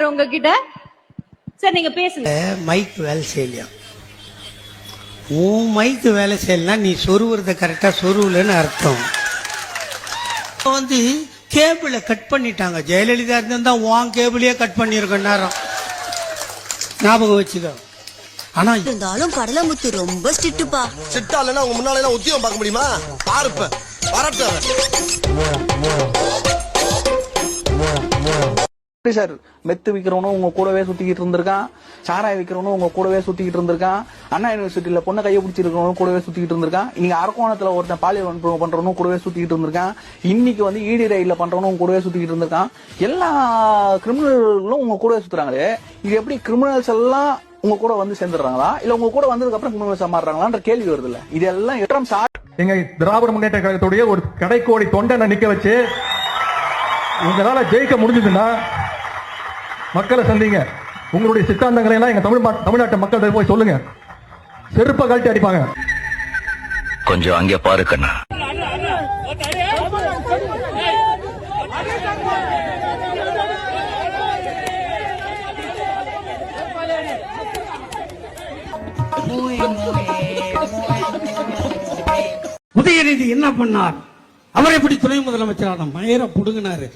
கேக்குறாரு உங்ககிட்ட. சார் நீங்க பேசுங்க. மைக் வேலை செய்யலையா? உன் மைக்கு வேலை செய்யலாம், நீ சொருவுறத கரெக்டா சொருவுலன்னு அர்த்தம். கேபிள கட் பண்ணிட்டாங்க. ஜெயலலிதா இருந்தா உன் கேபிளையே கட் பண்ணிருக்க நேரம், ஞாபகம் வச்சுக்க. ஆனா இருந்தாலும் கடலமுத்து ரொம்ப ஸ்ட்ரிக்ட்பா. ஸ்ட்ரிக்ட்டா இல்லனா உங்க முன்னால எல்லாம் உத்தியோகம் பார்க்க முடியுமா? பாருப்ப வரட்ட சார். மெத்து விக்கிறவனும் உங்க கூடவே சுத்திக்கிட்டு இருந்திருக்கான், சாராய விக்கிறவனும் உங்க கூடவே சுத்திக்கிட்டு இருந்திருக்கான், அண்ணா யூனிவர்சிட்டியில பொண்ணை கையை பிடிச்சிருக்கிறவனும் கூடவே சுத்திக்கிட்டு இருந்திருக்கான், இன்னைக்கு அரக்கோணத்துல ஒருத்தன் பாலியல் வன்புணர்வு பண்றவனும் கூடவே சுத்திக்கிட்டு இருந்திருக்கான், இன்னைக்கு ஈடி ரயில்ல பண்றவனும் கூடவே சுத்திக்கிட்டு இருந்திருக்கான். எல்லா கிரிமினல்களும் உங்க கூடவே சுத்துறாங்களே, இது எப்படி கிரிமினல்ஸ் எல்லாம் உங்க கூட சேர்ந்துடுறாங்களா, இல்ல உங்க கூட வந்ததுக்கு அப்புறம் கிரிமினல்ஸ் மாறுறாங்களான்ற கேள்வி வருது இல்ல? இதெல்லாம் எட்டாம் எங்க திராவிட முன்னேற்ற கழகத்துடைய ஒரு கடைக்கோடி தொண்டனை நிக்க வச்சு உங்களால ஜெயிக்க முடிஞ்சதுன்னா மக்களை சந்திங்க. உங்களுடைய சித்தாந்தங்களை எல்லாம் எங்க தமிழ்நாட்டு மக்கள் போய் சொல்லுங்க. செருப்ப கழட்டி அடிப்பாங்க. கொஞ்சம் அங்கே பாரு கண்ணா. உதயநிதி என்ன பண்ணார்? அவரை எப்படி துணை முதலமைச்சரான மயிரை புடுங்கினாரு.